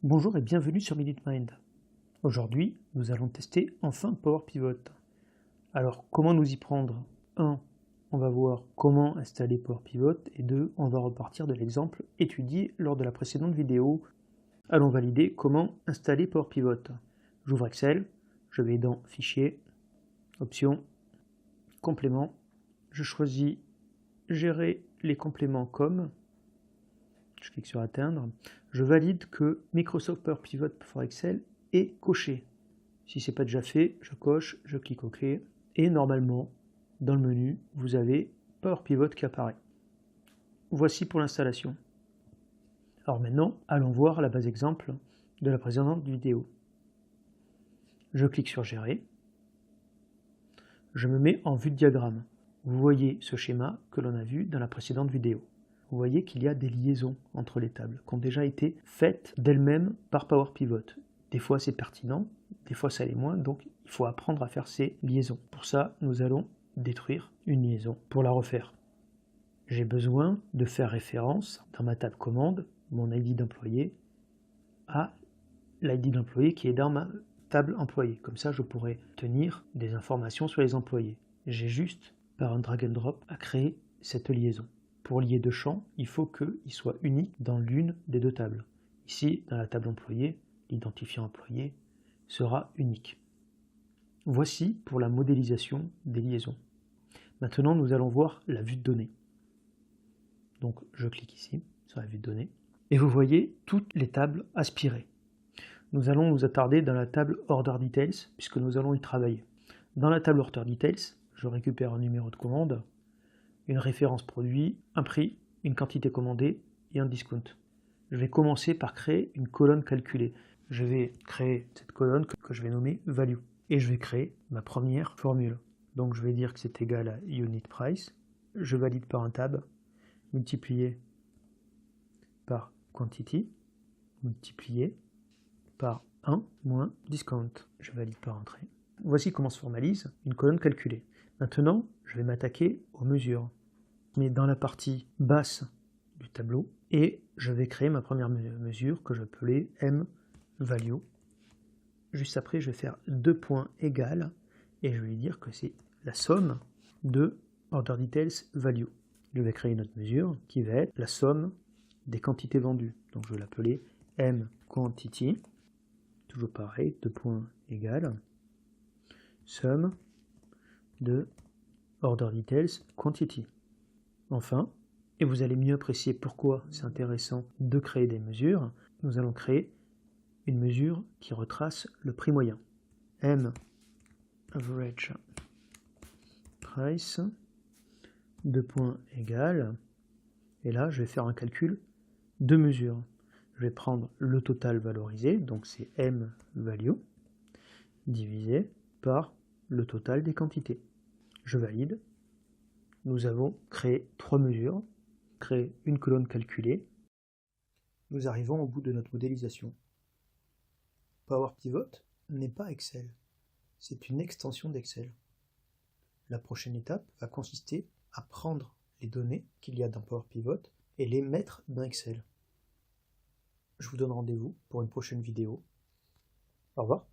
Bonjour et bienvenue sur MinuteMind. Aujourd'hui, nous allons tester enfin Power Pivot. Alors, comment nous y prendre? 1. On va voir comment installer Power Pivot et 2. On va repartir de l'exemple étudié lors de la précédente vidéo. Allons valider comment installer Power Pivot. J'ouvre Excel, je vais dans Fichier, Options, Compléments. Je choisis Gérer les compléments comme. Je clique sur Atteindre. Je valide que Microsoft Power Pivot for Excel est coché. Si ce n'est pas déjà fait, je coche, je clique OK. Et normalement, dans le menu, vous avez Power Pivot qui apparaît. Voici pour l'installation. Alors maintenant, allons voir la base exemple de la précédente vidéo. Je clique sur Gérer. Je me mets en vue de diagramme. Vous voyez ce schéma que l'on a vu dans la précédente vidéo. Vous voyez qu'il y a des liaisons entre les tables qui ont déjà été faites d'elles-mêmes par Power Pivot. Des fois c'est pertinent, des fois ça l'est moins, donc il faut apprendre à faire ces liaisons. Pour ça, nous allons détruire une liaison pour la refaire. J'ai besoin de faire référence dans ma table commande, mon ID d'employé, à l'ID d'employé qui est dans ma table employé. Comme ça, je pourrai tenir des informations sur les employés. J'ai juste, par un drag and drop, à créer cette liaison. Pour lier deux champs, il faut qu'il soit unique dans l'une des deux tables. Ici, dans la table employé, l'identifiant employé sera unique. Voici pour la modélisation des liaisons. Maintenant, nous allons voir la vue de données. Donc, je clique ici, sur la vue de données, et vous voyez toutes les tables aspirées. Nous allons nous attarder dans la table Order Details, puisque nous allons y travailler. Dans la table Order Details, je récupère un numéro de commande, une référence produit, un prix, une quantité commandée et un discount. Je vais commencer par créer une colonne calculée. Je vais créer cette colonne que je vais nommer Value. Et je vais créer ma première formule. Donc je vais dire que c'est égal à Unit Price. Je valide par un tab, multiplié par Quantity, multiplié par 1 moins Discount. Je valide par un trait. Voici comment se formalise une colonne calculée. Maintenant, je vais m'attaquer aux mesures. Mais dans la partie basse du tableau, et je vais créer ma première mesure que je vais appeler mValue. Juste après, je vais faire 2 points égales, et je vais lui dire que c'est la somme de Order Details Value. Je vais créer une autre mesure qui va être la somme des quantités vendues. Donc je vais l'appeler mQuantity. Toujours pareil, 2 points égales, somme de Order Details Quantity. Enfin, et vous allez mieux apprécier pourquoi c'est intéressant de créer des mesures, nous allons créer une mesure qui retrace le prix moyen. Average Price, 2 points égales, et là je vais faire un calcul de mesures. Je vais prendre le total valorisé, donc c'est mValue, divisé par le total des quantités. Je valide. Nous avons créé 3 mesures, créé une colonne calculée. Nous arrivons au bout de notre modélisation. Power Pivot n'est pas Excel, c'est une extension d'Excel. La prochaine étape va consister à prendre les données qu'il y a dans Power Pivot et les mettre dans Excel. Je vous donne rendez-vous pour une prochaine vidéo. Au revoir.